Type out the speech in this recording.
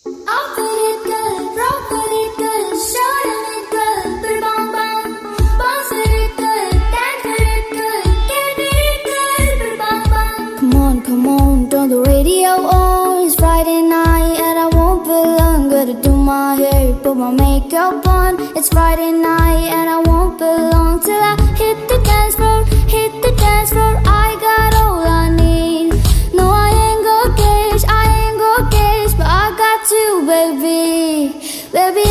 I'll put it good, roll put it good, show them it good, put it bong bong. Bounce with it good, dance with it good, get it good, put it bong bong. Come on, turn the radio on. It's Friday night and I won't be long. Gotta do my hair, put my makeup on. It's Friday night and I won't be long till I hit the dance floor, hit the dance floor. I got all I need. No, I ain't got cash, but I got you, baby. Baby,